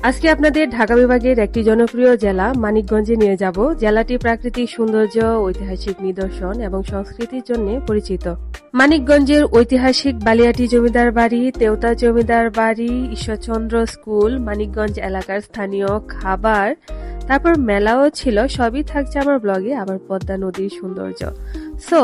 আজকে আপনাদের ঢাকা বিভাগের একটি জনপ্রিয় জেলা মানিকগঞ্জে নিয়ে যাব। জেলাটি প্রাকৃতিক সৌন্দর্য, ঐতিহাসিক নিদর্শন এবং সংস্কৃতির জন্য পরিচিত। মানিকগঞ্জের ঐতিহাসিক বালিয়াটি জমিদার বাড়ি, তেওতা জমিদার বাড়ি, ঈশ্বরচন্দ্র স্কুল, মানিকগঞ্জ এলাকার স্থানীয় খাবার, তারপর মেলাও ছিল। সবই থাকছে আমার ব্লগে। আবার পদ্মা নদীর সৌন্দর্য। সো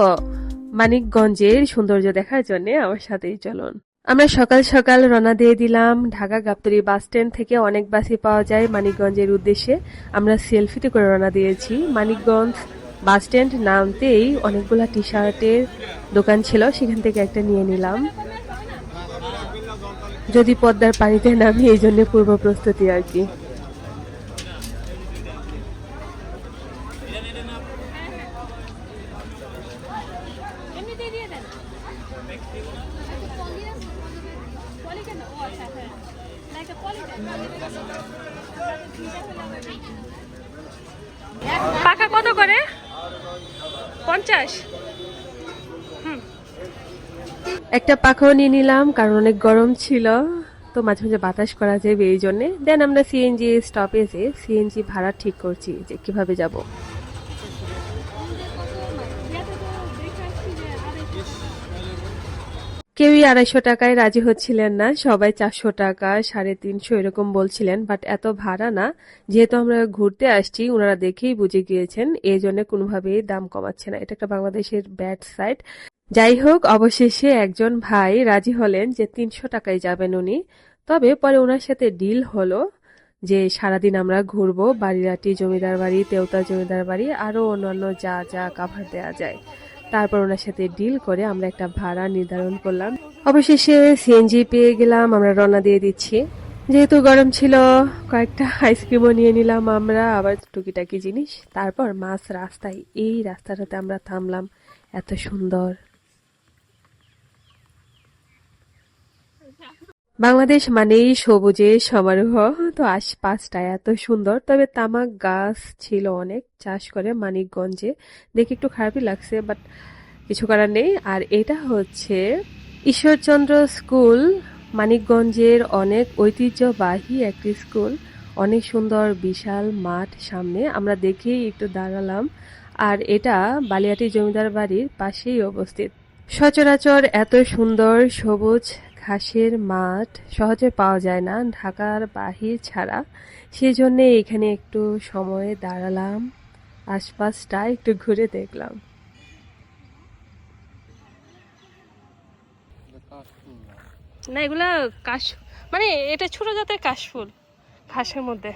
মানিকগঞ্জের সৌন্দর্য দেখার জন্য আমার সাথেই চলুন। আমরা সকাল সকাল রওনা দিয়ে দিলাম। ঢাকা গাবতলী বাস স্ট্যান্ড থেকে অনেক বাসই পাওয়া যায় মানিকগঞ্জের উদ্দেশ্যে। আমরা সেলফিতে করে রওনা দিয়েছি। মানিকগঞ্জ বাস স্ট্যান্ড নামতেই অনেকগুলা টি শার্টের দোকান ছিল, সেখান থেকে একটা নিয়ে নিলাম। যদি পদ্মার পানিতে নামি, এই জন্য পূর্ব প্রস্তুতি আর কি। পাকা কত করে? 50। একটা পাখাও নিয়ে নিলাম, কারণ অনেক গরম ছিল, তো মাঝে মাঝে বাতাস করা যাবে এই জন্যে। দেন আমরা সিএনজি স্টপেজে সিএনজি ভাড়া ঠিক করছি যে কিভাবে যাব। কেউই 250 টাকায় রাজি হচ্ছিলেন না, সবাই 400 টাকা, 350 এরকম বলছিলেন। বাট এত ভাড়া না, যেহেতু আমরা ঘুরতে আসছি, ওনারা দেখেই বুঝে গিয়েছেন, এই জন্য কোনোভাবেই দাম কমাচ্ছে না। এটা একটা বাংলাদেশের ব্যাড সাইড। যাই হোক, অবশেষে একজন ভাই রাজি হলেন যে 300 টাকায় যাবেন উনি। তবে পরে ওনার সাথে ডিল হলো যে সারাদিন আমরা ঘুরবো, বাড়িরাটি জমিদার বাড়ি, তেওতা জমিদার বাড়ি, আরো অন্যান্য যা যা কাভার দেওয়া যায়। তারপর ওনার সাথে ডিল করে আমরা একটা ভাড়া নির্ধারণ করলাম। অবশেষে সিএনজি পেয়ে গেলাম, আমরা রওনা দিয়ে দিচ্ছি। যেহেতু গরম ছিল, কয়েকটা আইসক্রিমও নিয়ে নিলাম আমরা, আবার টুকিটাকি জিনিস। তারপর মাছ রাস্তায়, এই রাস্তাটাতে আমরা থামলাম। এত সুন্দর। বাংলাদেশ মানেই সবুজের সমারোহ, তো আশপাশটা এত সুন্দর। তবে তামাক গাছ ছিল অনেক, চাষ করে মানিকগঞ্জে। দেখে একটু খারাপই লাগছে, বাট কিছু করার নেই। আর এটা হচ্ছে ঈশ্বরচন্দ্র স্কুল, মানিকগঞ্জের অনেক ঐতিহ্যবাহী একটি স্কুল। অনেক সুন্দর, বিশাল মাঠ সামনে, আমরা দেখেই একটু দাঁড়ালাম। আর এটা বালিয়াটি জমিদার বাড়ির পাশেই অবস্থিত। সচরাচর এত সুন্দর সবুজ ঘাসের মাঠ সহজে পাওয়া যায় না ঢাকার বাহির ছাড়া। সেজন্য এখানে একটু সময় দাঁড়ালাম, আশপাশটা একটু ঘুরে দেখলাম। না, এগুলা কাশ, মানে এটা ছোট জাতের কাশফুল, ঘাসের মধ্যে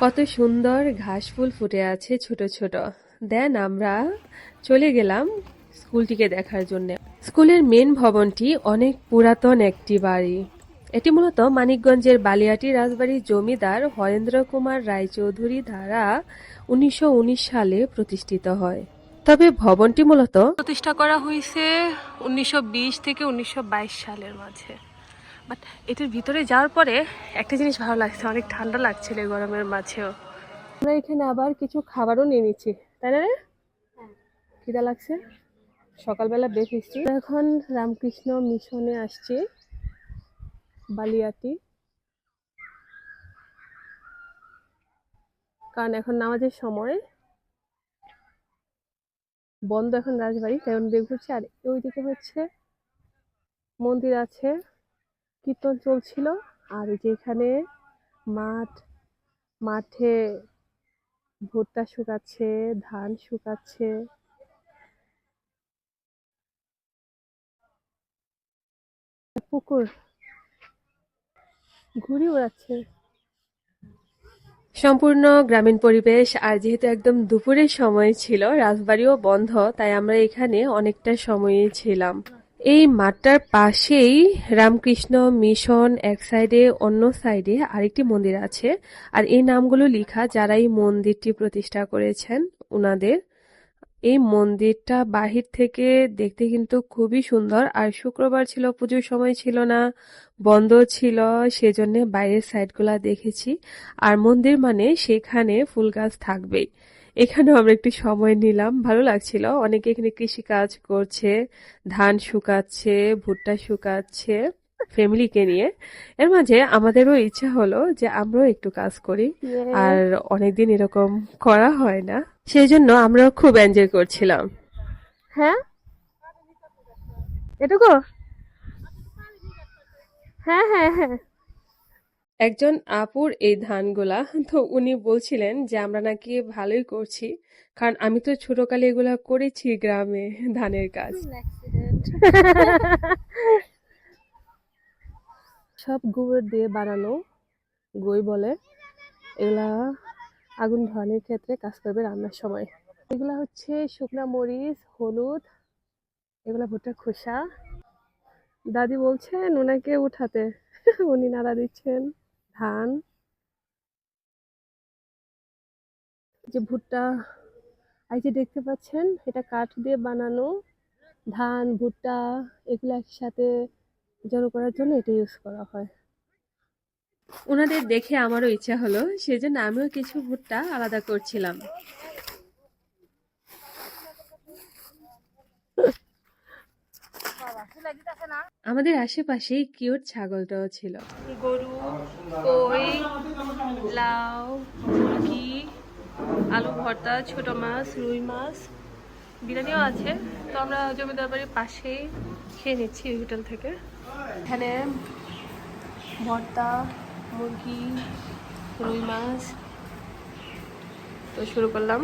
কত সুন্দর ঘাস ফুল ফুটে আছে ছোট ছোট। দেন আমরা চলে গেলাম স্কুলটিকে দেখার জন্য। স্কুলের মেন ভবনটি অনেক পুরাতন একটি বাড়ি। এটি মূলত মানিকগঞ্জের বালিয়াটি রাজবাড়ির জমিদার হরেন্দ্র কুমার রায়চৌধুরী দ্বারা 1919 সালে প্রতিষ্ঠিত হয়। তবে ভবনটি মূলত প্রতিষ্ঠা করা হয়েছে 1920 থেকে 1922 সালের মাঝে। বাট এটার ভিতরে যাওয়ার পরে একটা জিনিস ভালো লাগছে, অনেক ঠান্ডা লাগছিল এই গরমের মাঝেও। আমরা এখানে আবার কিছু খাবারও নিয়ে নিচ্ছি, তাই না রে? খিদা লাগছে, সকালবেলা বের হয়েছি। এখন রামকৃষ্ণ মিশনে আসছি, বালিয়াটি, কারণ এখন নামাজের সময়, বন্ধ এখন রাজবাড়ি, তাই বের ঘুরছি। আর ওইদিকে হচ্ছে মন্দির আছে, কীর্তন চলছিল। আর যেখানে মাঠ, মাঠে ভুট্টা শুকাচ্ছে, ধান শুকাচ্ছে। পুকুর, ঘুড়ি উড়াচ্ছে। সম্পূর্ণ গ্রামীণ পরিবেশ। আর যেহেতু একদম দুপুরের সময় ছিল, রাজবাড়িও বন্ধ, তাই আমরা এখানে অনেকটা সময়ে ছিলাম। এই মাঠটার পাশেই রামকৃষ্ণ মিশন এক সাইডে, অন্য সাইডে আরেকটি মন্দির আছে। আর এই নামগুলো লেখা যারা এই মন্দিরটি প্রতিষ্ঠা করেছেন উনাদের। এই মন্দিরটা বাহির থেকে দেখতে কিন্তু খুবই সুন্দর। আর শুক্রবার ছিল, পুজোর সময় ছিল না, বন্ধ ছিল, সেজন্য বাইরের সাইডগুলা দেখেছি। আর মন্দির মানে সেখানে ফুল গাছ থাকবেই। এখানেও আমরা একটু সময় নিলাম, ভালো লাগছিল। অনেকে এখানে কৃষি কাজ করছে, ধান শুকাচ্ছে, ভুট্টা শুকাচ্ছে। ফ্যামিলিকে নিয়ে। এর মাঝে আমাদেরও ইচ্ছা হলো যে আমরাও একটু কাজ করি, আর অনেকদিন এরকম করা হয় না, সেই জন্য আমরাও খুব এনজয় করছিলাম। হ্যাঁ, এটুকু। হ্যাঁ হ্যাঁ হ্যাঁ। একজন আপুর এই ধানগুলা, তো উনি বলছিলেন যে আমরা নাকি ভালোই করছি, কারণ আমি তো ছোটকালে এগুলা করেছি গ্রামে, ধানের কাজ। সব গুড় দিয়ে বানানো, গই বলে এগুলা। আগুন ধরানোর ক্ষেত্রে কাজ করবে রান্নার সময়। এগুলা হচ্ছে শুকনা মরিচ, হলুদ, এগুলা ভুট্টার খোসা। দাদি বলছেন ওনাকে উঠাতে, উনি নাড়া দিচ্ছেন ধান। যে ভুট্টা, এই যে দেখতে পাচ্ছেন, এটা কাঠ দিয়ে বানানো। ধান, ভুট্টা এগুলো একসাথে জড়ো করার জন্য এটা ইউজ করা হয়। ওনাদের দেখে আমারও ইচ্ছা হলো, সেজন্য আমিও কিছু ভুট্টা আলাদা করছিলাম। আমাদের আশেপাশে কিউট ছাগলটাও ছিল। গরু, কই, লাউ, মুরগি, আলু ভর্তা, ছোট মাছ, রুই মাছ, বিরিয়ানিও আছে। তো আমরা জমিদার বাড়ির পাশেই খেয়ে নিচ্ছি এই হোটেল থেকে। এখানে ভর্তা, মুরগি, রুই মাছ। তো শুরু করলাম।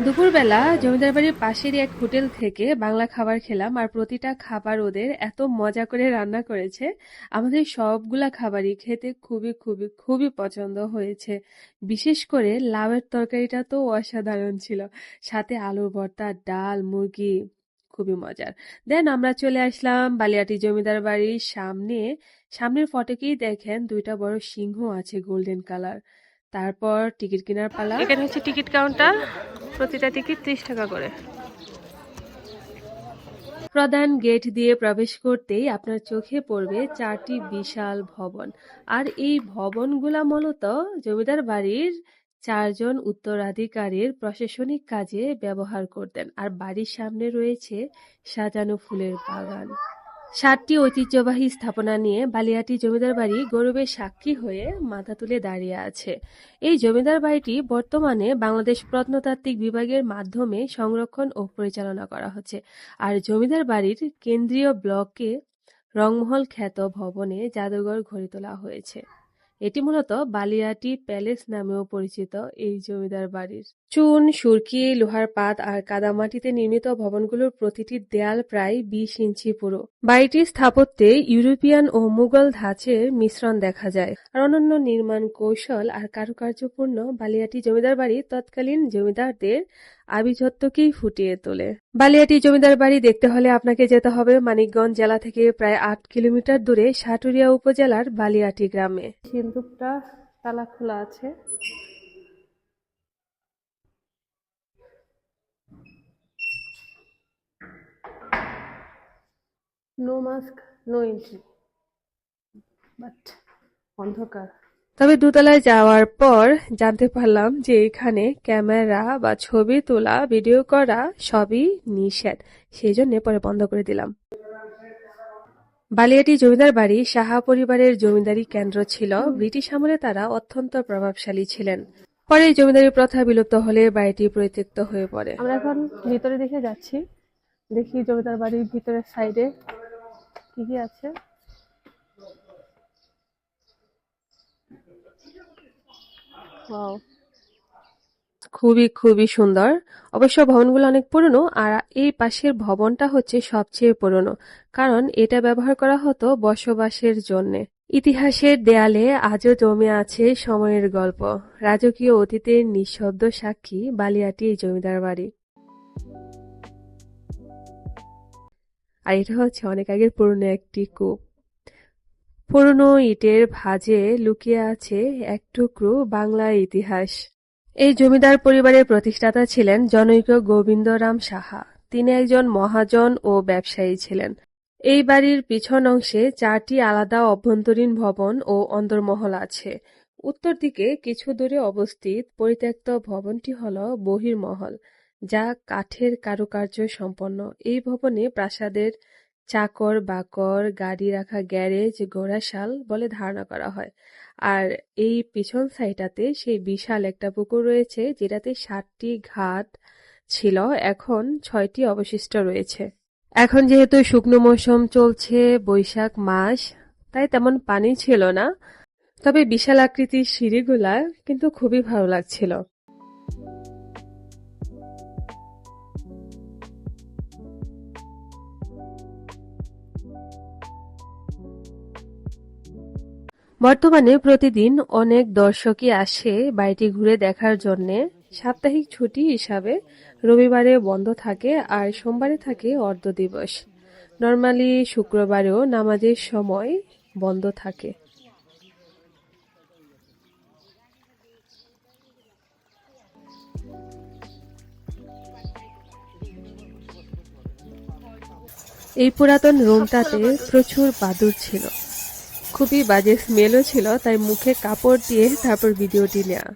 দুপুরবেলা জমিদার বাড়ির পাশেরই এক হোটেল থেকে বাংলা খাবার খেলাম, আর প্রতিটা খাবার ওদের এত মজা করে রান্না করেছে, আমাদের সবগুলা খাবারই খেতে খুবই খুবই খুবই পছন্দ হয়েছে। বিশেষ করে লাউয়ের তরকারিটা তো অসাধারণ ছিল, সাথে আলুর ভর্তা, ডাল, মুরগি, খুবই মজার। দেন আমরা চলে আসলাম বালিয়াটি জমিদার বাড়ির সামনে। সামনের ফটকেই দেখেন দুইটা বড় সিংহ আছে, গোল্ডেন কালার। তারপর টিকিট কেনার পালা। এখানে হচ্ছে টিকিট কাউন্টার, প্রতিটা টিকিট 30 টাকা করে। প্রধান গেট দিয়ে প্রবেশ করতেই আপনার চোখে পড়বে 4টি বিশাল ভবন। আর এই ভবনগুলা মূলত জমিদার বাড়ির 4 জন উত্তরাধিকারীর প্রশাসনিক কাজে ব্যবহার করতেন। আর বাড়ির সামনে রয়েছে সাজানো ফুলের বাগান। 7টি ঐতিহ্যবাহী স্থাপনা নিয়ে বালিয়াটি জমিদার বাড়ি গৌরবের সাক্ষী হয়ে মাথা তুলে দাঁড়িয়ে আছে। এই জমিদার বাড়িটি বর্তমানে বাংলাদেশ প্রত্নতাত্ত্বিক বিভাগের মাধ্যমে সংরক্ষণ ও পরিচালনা করা হচ্ছে। আর জমিদার বাড়ির কেন্দ্রীয় ব্লকে রংমহল খ্যাত ভবনে জাদুঘর গড়ে তোলা হয়েছে। এটি মূলত বালিয়াটি প্যালেস নামেও পরিচিত। এই জমিদার বাড়ির চুন, সুরকি, লোহার পাত আর কাদামাটিতে নির্মিত ভবনগুলোর প্রতিটি দেয়াল প্রায় 20 ইঞ্চি পুরো। বাড়িটির স্থাপত্যে ইউরোপিয়ান ও মুঘল ধাঁচের মিশ্রণ দেখা যায়। আর অনন্য নির্মাণ কৌশল আর কারুকার্যপূর্ণ বালিয়াটি জমিদার বাড়ি তৎকালীন জমিদারদের আভিজাত্যকেই ফুটিয়ে তোলে। বালিয়াটি জমিদার বাড়ি দেখতে হলে আপনাকে যেতে হবে মানিকগঞ্জ জেলা থেকে প্রায় 8 কিলোমিটার দূরে সাটুরিয়া উপজেলার বালিয়াটি গ্রামে। সিন্দুকটা তালা খোলা আছে। No mask, no entry, but অন্ধকার। তবে দোতলায় যাওয়ার পর জানতে পারলাম যে এখানে ক্যামেরা বা ছবি তোলা, ভিডিও করা সবই নিষেধ, সেই জন্য পরে বন্ধ করে দিলাম। বালিয়াটি জমিদার বাড়ি সাহা পরিবারের জমিদারি কেন্দ্র ছিল। ব্রিটিশ আমলে তারা অত্যন্ত প্রভাবশালী ছিলেন। পরে জমিদারি প্রথা বিলুপ্ত হলে বাড়িটি পরিত্যক্ত হয়ে পড়ে। আমরা এখন ভিতরে দিকে যাচ্ছি, দেখি জমিদার বাড়ির ভিতরের সাইডে কি কি আছে। ওয়াও, খুবই খুবই সুন্দর। অবশ্য ভবনগুলো অনেক পুরনো, আর এই পাশের ভবনটা হচ্ছে সবচেয়ে পুরনো, কারণ এটা ব্যবহার করা হতো বসবাসের জন্যে। ইতিহাসের দেয়ালে আজও জমে আছে সময়ের গল্প, রাজকীয় অতীতের নিঃশব্দ সাক্ষী বালিয়াটি এই জমিদার বাড়ি। আর এটা হচ্ছে অনেক আগের পুরনো একটি কূপ। পুরনো ইটের ভাঁজে লুকিয়ে আছে এক টুকরো বাংলার ইতিহাস। এই জমিদার পরিবারের প্রতিষ্ঠাতা ছিলেন জনৈক গোবিন্দরাম সাহা। তিনি একজন মহাজন ও ব্যবসায়ী ছিলেন। এই বাড়ির পিছন অংশে 4টি আলাদা অভ্যন্তরীণ ভবন ও অন্দরমহল আছে। উত্তর দিকে কিছু দূরে অবস্থিত পরিত্যক্ত ভবনটি হল বহির্মহল, যা কাঠের কারুকার্য সম্পন্ন। এই ভবনে প্রাসাদের চাকর বাকর, গাড়ি রাখা গ্যারেজ, ঘোড়াশাল বলে ধারণা করা হয়। আর এই পিছন সাইডটাতে সেই বিশাল একটা পুকুর রয়েছে, যেটাতে 7টি ঘাট ছিল, এখন 6টি অবশিষ্ট রয়েছে। এখন যেহেতু শুকনো মৌসুম চলছে, বৈশাখ মাস, তাই তেমন পানি ছিল না, তবে বিশাল আকৃতির সিঁড়িগুলা কিন্তু খুবই ভালো লাগছিল। বর্তমানে প্রতিদিন অনেক দর্শকই আসে বাড়িটি ঘুরে দেখার জন্যে। সাপ্তাহিক ছুটি হিসাবে রবিবারে বন্ধ থাকে আর সোমবারে থাকে অর্ধ দিবস। নর্মালি শুক্রবারেও নামাজের সময় বন্ধ থাকে। এই পুরাতন রুমটাতে প্রচুর বাদুড় ছিল, খুবই বাজে স্মেলও ছিল, তাই মুখে কাপড় দিয়ে তারপর ভিডিওটি নেওয়া।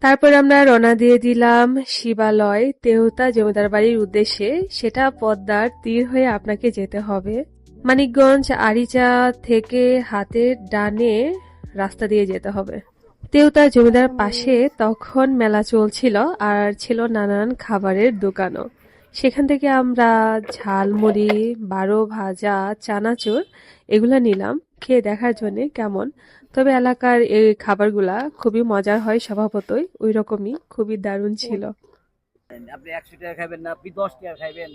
তারপর আমরা রওনা দিয়ে দিলাম শিবালয় তেওতা জমিদার বাড়ির উদ্দেশ্যে। সেটা পদ্মার তীর হয়ে আপনাকে যেতে হবে। মানিকগঞ্জ আরিচা থেকে হাতের ডানে রাস্তা দিয়ে যেতে হবে। তেওতা জমিদার পাশে তখন মেলা চলছিল আর ছিল নানান খাবারের দোকানও। সেখান থেকে আমরা ঝালমুড়ি, 12 ভাজা, চানাচুর এগুলা নিলাম খেয়ে দেখার জন্য কেমন। তবে এলাকার এই খাবারগুলা খুবই মজার হয় স্বভাবতই, ওই রকমই খুবই দারুণ ছিল। আপনি 100 টাকা খাবেন না, আপনি 10 টাকা খাবেন।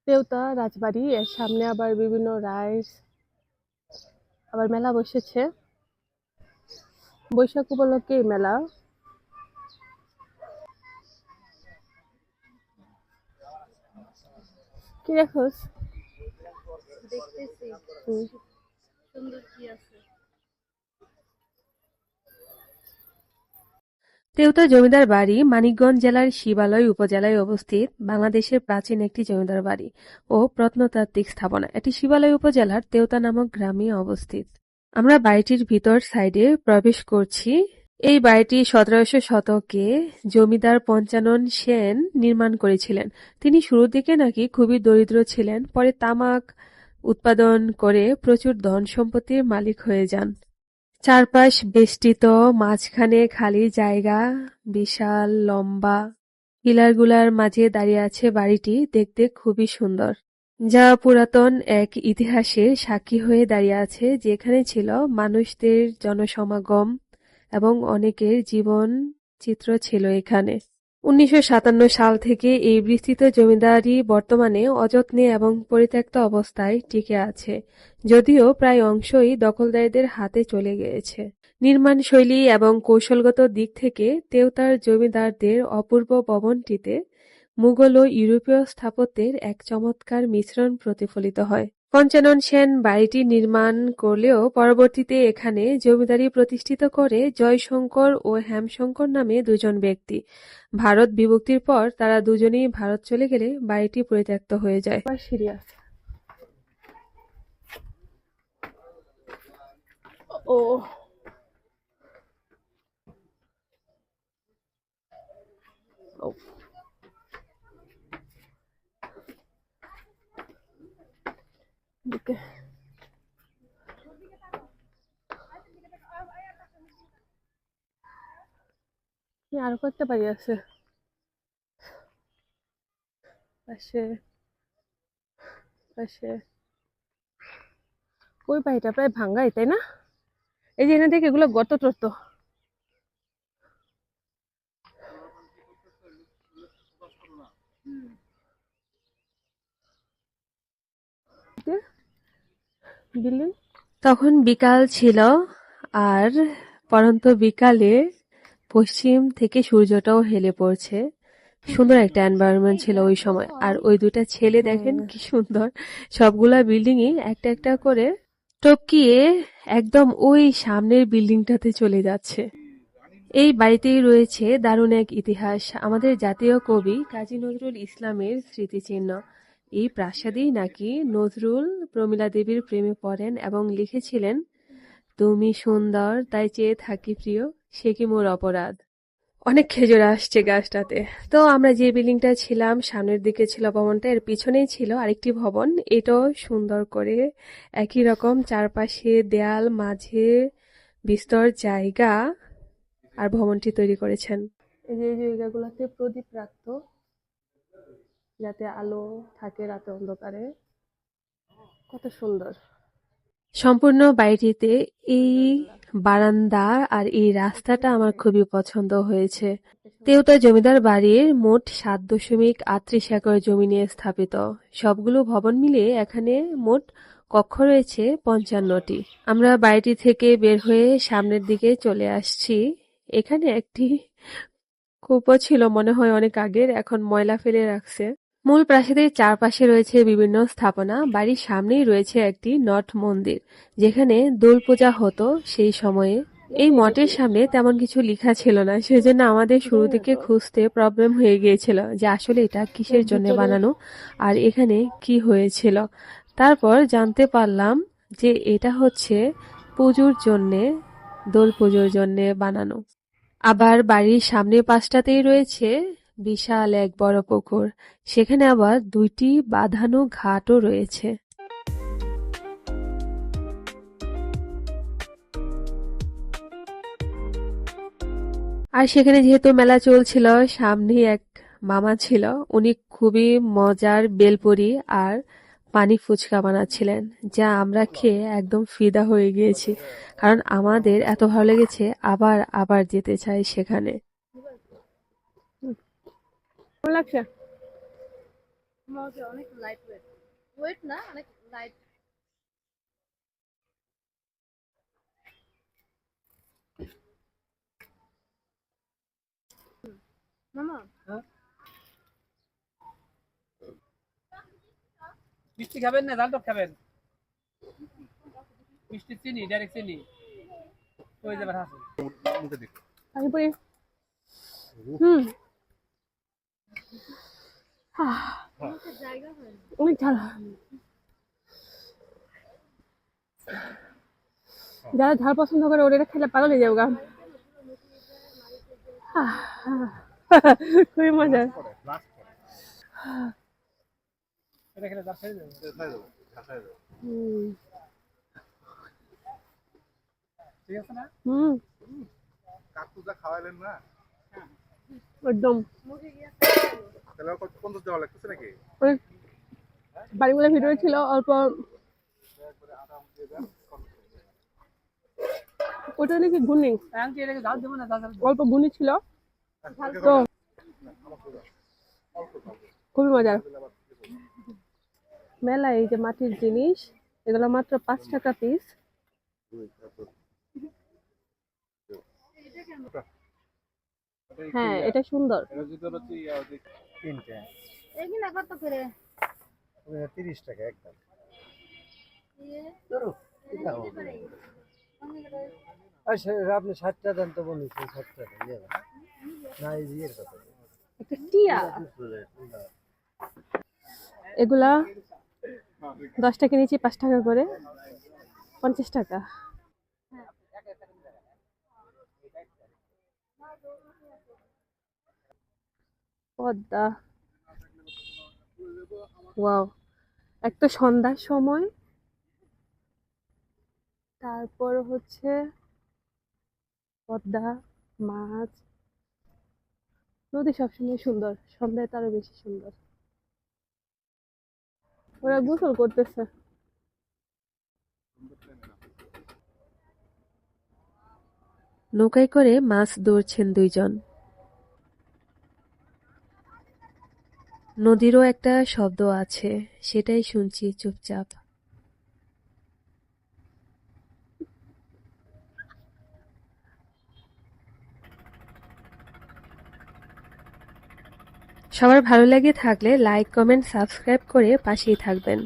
তেওতা রাজবাড়ি, এর সামনে আবার বিভিন্ন রাইডস, আবার মেলা বসেছে বৈশাখ উপলক্ষে এই মেলা। কি দেখোস? দেখতেছি হুম। সুন্দর কি আছে। তেওতা জমিদার বাড়ি মানিকগঞ্জ জেলার শিবালয় উপজেলায় অবস্থিত বাংলাদেশের প্রাচীন একটি জমিদার বাড়ি ও প্রত্নতাত্ত্বিক স্থাপনা। এটি শিবালয় উপজেলার তেওতা নামক গ্রামে অবস্থিত। আমরা বাড়িটির ভিতর সাইডে প্রবেশ করছি। এই বাড়িটি 1700 শতকে জমিদার পঞ্চানন সেন নির্মাণ করেছিলেন। তিনি শুরুর দিকে নাকি খুবই দরিদ্র ছিলেন, পরে তামাক উৎপাদন করে প্রচুর ধন সম্পত্তির মালিক হয়ে যান। চারপাশ বেষ্টিত, মাঝখানে খালি জায়গা, বিশাল লম্বা পিলারগুলার মাঝে দাঁড়িয়ে আছে বাড়িটি, দেখতে খুবই সুন্দর, যা পুরাতন এক ইতিহাসের সাক্ষী হয়ে দাঁড়িয়ে আছে, যেখানে ছিল মানুষদের জনসমাগম এবং অনেকের জীবন চিত্র ছিল এখানে। 1957 সাল থেকে এই বিস্তৃত জমিদারি বর্তমানে অযত্নে এবং পরিত্যক্ত অবস্থায় টিকে আছে, যদিও প্রায় অংশই দখলদারদের হাতে চলে গিয়েছে। নির্মাণ শৈলী এবং কৌশলগত দিক থেকে তেওতার জমিদারদের অপূর্ব ভবনটিতে মুঘল ও ইউরোপীয় স্থাপত্যের এক চমৎকার মিশ্রণ প্রতিফলিত হয়। পঞ্চানন সেন বাড়িটি নির্মাণ করলেও পরবর্তীতে এখানে জমিদারি প্রতিষ্ঠিত করে জয়শঙ্কর ও হেমশঙ্কর নামে দুজন ব্যক্তি। ভারত বিভক্তির পর তারা দুজনেই ভারত চলে গেলে বাড়িটি পরিত্যক্ত হয়ে যায়। ও ও আরো কয়েকটা বাড়ি আছে পাশে পাশে। ওই বাড়িটা প্রায় ভাঙ্গাই, তাই না? এই যে এখান থেকে এগুলো গর্ত টর্ত। বিল্ডিং। তখন বিকাল ছিল, আর পরন্ত বিকালে পশ্চিম থেকে সূর্যটাও হেলে পড়ছে। সুন্দর একটা এনভায়রনমেন্ট ছিল ওই সময়। আর ওই দুটা ছেলে দেখেন কি সুন্দর, সবগুলা বিল্ডিংই একটা একটা করে টপকিয়ে একদম ওই সামনের বিল্ডিংটাতে চলে যাচ্ছে। এই বাড়িতেই রয়েছে দারুণ এক ইতিহাস, আমাদের জাতীয় কবি কাজী নজরুল ইসলামের স্মৃতিচিহ্ন। এই প্রাসাদেই নাকি নজরুল প্রমীলা দেবীর প্রেমে পড়েন এবং লিখেছিলেন তুমি সুন্দর তাই চেয়ে থাকি প্রিয়, সে কি মোর অপরাধ। অনেক খেজুর আসছে গাছটাতে। তো আমরা যে বিল্ডিংটা ছিলাম সামনের দিকে ছিল ভবনটা, এর পিছনেই ছিল আরেকটি ভবন। এটাও সুন্দর করে একই রকম চারপাশে দেয়াল, মাঝে বিস্তর জায়গা আর ভবনটি তৈরি করেছেন। এই যে এই জায়গাগুলোতে প্রদীপ রাখতো যাতে আলো থাকে রাতে অন্ধকারে। কত সুন্দর। সম্পূর্ণ বাড়িটিতে এই বারান্দা আর এই রাস্তাটা আমার খুবই পছন্দ হয়েছে। তেওতা জমিদার বাড়ির মোট ৭.৩৮ একর জমি নিয়ে স্থাপিত। সবগুলো ভবন মিলিয়ে এখানে মোট কক্ষ রয়েছে ৫৫টি। আমরা বাড়িটি থেকে বের হয়ে সামনের দিকে চলে আসছি। এখানে একটি কূপও ছিল মনে হয় অনেক আগের, এখন ময়লা ফেলে রাখছে। মূল প্রাসাদের চারপাশে রয়েছে বিভিন্ন স্থাপনা। বাড়ির সামনেই রয়েছে একটি নট মন্দির, যেখানে দোল পূজা হতো সেই সময়ে। এই মঠের সামনে তেমন কিছু লেখা ছিল না, সেজন্য আমাদের শুরু থেকে খুঁজতে প্রবলেম হয়ে গিয়েছিল যে আসলে এটা কিসের জন্য বানানো আর এখানে কি হয়েছিল। তারপর জানতে পারলাম যে এটা হচ্ছে পুজোর জন্যে, দোল পুজোর জন্যে বানানো। আবার বাড়ির সামনের পাশটাতেই রয়েছে বিশাল এক বড় পুকুর, সেখানে আবার ২টি বাঁধানো ঘাটও রয়েছে। আর সেখানে যেহেতু মেলা চলছিল, সামনেই এক মামা ছিল, উনি খুবই মজার বেলপুরি আর পানি ফুচকা বানাচ্ছিলেন, যা আমরা খেয়ে একদম ফিদা হয়ে গিয়েছি, কারণ আমাদের এত ভালো লেগেছে আবার আবার যেতে চাই সেখানে। কেমন লাগছে? মজা, অনেক লাইট ওয়েট। ওয়েট না, অনেক লাইট। মামা হ্যাঁ? মিষ্টি খাবেন না ঝাল টক খাবেন? মিষ্টি চিনি, ডাইরেক্ট চিনি হয়ে যাবে। হাসি পানিপুরি। হুম, জায়গা হয় না। অনেক ঝাল। যারা ঝাল পছন্দ করে ওরা এটা খেলে পাগল হয়ে যাবে গা। খুবই মজা। এটা খেলে দাঁত ছেড়ে যাবে। ঠিক আছে না? হুম, কাকুজা খাওয়াইলেন না? একদম। তাহলে আর কত 50 দেওয়া লাগতেছে নাকি? অনেক বাড়িগুলোর ভিতরে ছিল অল্প, ওটা নাকি ঘুনি, আন্টি এটাকে ঝাল দেবো না, ঝাল অল্প ঘুনি ছিল তো খুবই মজার। মেলা এই যে মাটির জিনিস, এগুলো মাত্র ৫ টাকা পিস। হ্যাঁ, এটা সুন্দর। তিনটে এগুলা কত করে? 30 টাকা একদম। আপনি 60টা দেন তো বলেছি, 60 টাকা না, এই ইয়ের কথা একটা টিয়া, এগুলা ১০ টাকা নিচে ৫ টাকা করে, ৫০ টাকা। পদ্মা, ওয়াও, একটা সন্ধ্যার সময়, তারপর হচ্ছে পদ্মা, মাছ, নদী সবসময় সুন্দর, সন্ধ্যায় তারও বেশি সুন্দর। ওরা গোসল করতেছে। নৌকায় করে মাছ ধরছেন দুইজন। নদীরও একটা শব্দ আছে, সেটাই শুনছি চুপচাপ। সবার ভালো লেগে থাকলে লাইক, কমেন্ট, সাবস্ক্রাইব করে পাশেই থাকবেন।